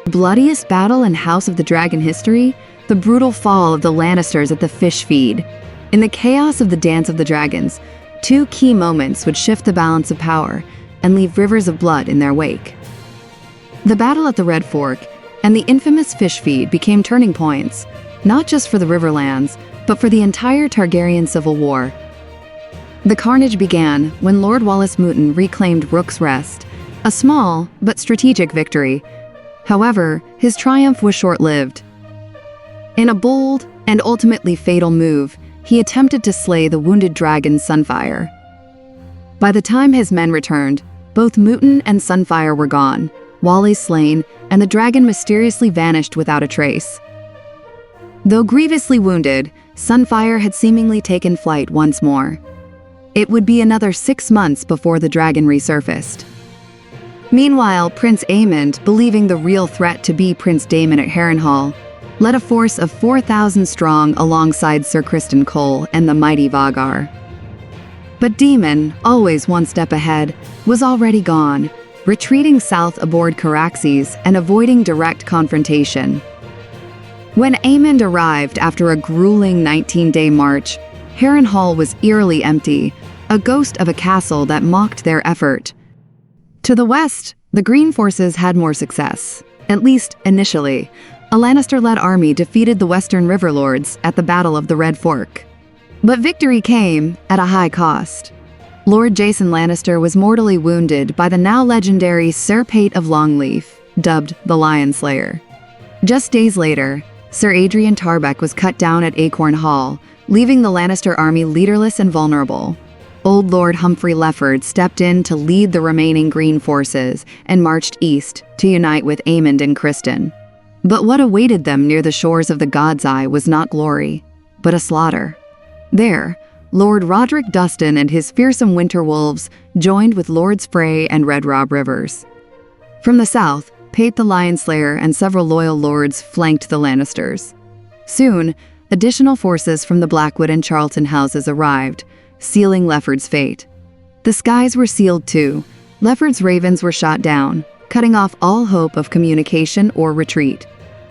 Bloodiest battle in House of the Dragon history? The brutal fall of the Lannisters at the Fishfeed. In the chaos of the Dance of the Dragons, two key moments would shift the balance of power and leave rivers of blood in their wake. The battle at the Red Fork and the infamous Fishfeed became turning points, not just for the Riverlands, but for the entire Targaryen civil war. The carnage began when Lord Wallace Mouton reclaimed Rook's Rest, a small but strategic victory. However, his triumph was short-lived. In a bold and ultimately fatal move, he attempted to slay the wounded dragon Sunfire. By the time his men returned, both Mouton and Sunfire were gone, Wally slain, and the dragon mysteriously vanished without a trace. Though grievously wounded, Sunfire had seemingly taken flight once more. It would be another 6 months before the dragon resurfaced. Meanwhile, Prince Aemond, believing the real threat to be Prince Daemon at Harrenhal, led a force of 4,000 strong alongside Sir Criston Cole and the mighty Vhagar. But Daemon, always one step ahead, was already gone, retreating south aboard Caraxes and avoiding direct confrontation. When Aemond arrived after a grueling 19-day march, Harrenhal was eerily empty, a ghost of a castle that mocked their effort. To the west, the Green forces had more success, at least initially. A Lannister-led army defeated the Western Riverlords at the Battle of the Red Fork. But victory came at a high cost. Lord Jason Lannister was mortally wounded by the now legendary Sir Pate of Longleaf, dubbed the Lion Slayer. Just days later, Sir Adrian Tarbeck was cut down at Acorn Hall, leaving the Lannister army leaderless and vulnerable. Old Lord Humphrey Lefford stepped in to lead the remaining Green forces and marched east to unite with Aemond and Criston. But what awaited them near the shores of the God's Eye was not glory, but a slaughter. There, Lord Roderick Dustin and his fearsome winter wolves joined with Lords Frey and Red Rob Rivers. From the south, Pate the Lion Slayer and several loyal lords flanked the Lannisters. Soon, additional forces from the Blackwood and Charlton houses arrived, sealing Lefford's fate. The skies were sealed too. Lefford's ravens were shot down, cutting off all hope of communication or retreat.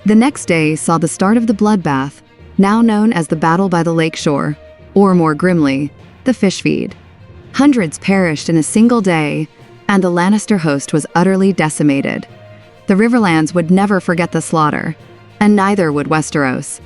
The next day saw the start of the bloodbath, now known as the Battle by the Lake Shore, or more grimly, the Fishfeed. Hundreds perished in a single day, and the Lannister host was utterly decimated. The Riverlands would never forget the slaughter, and neither would Westeros.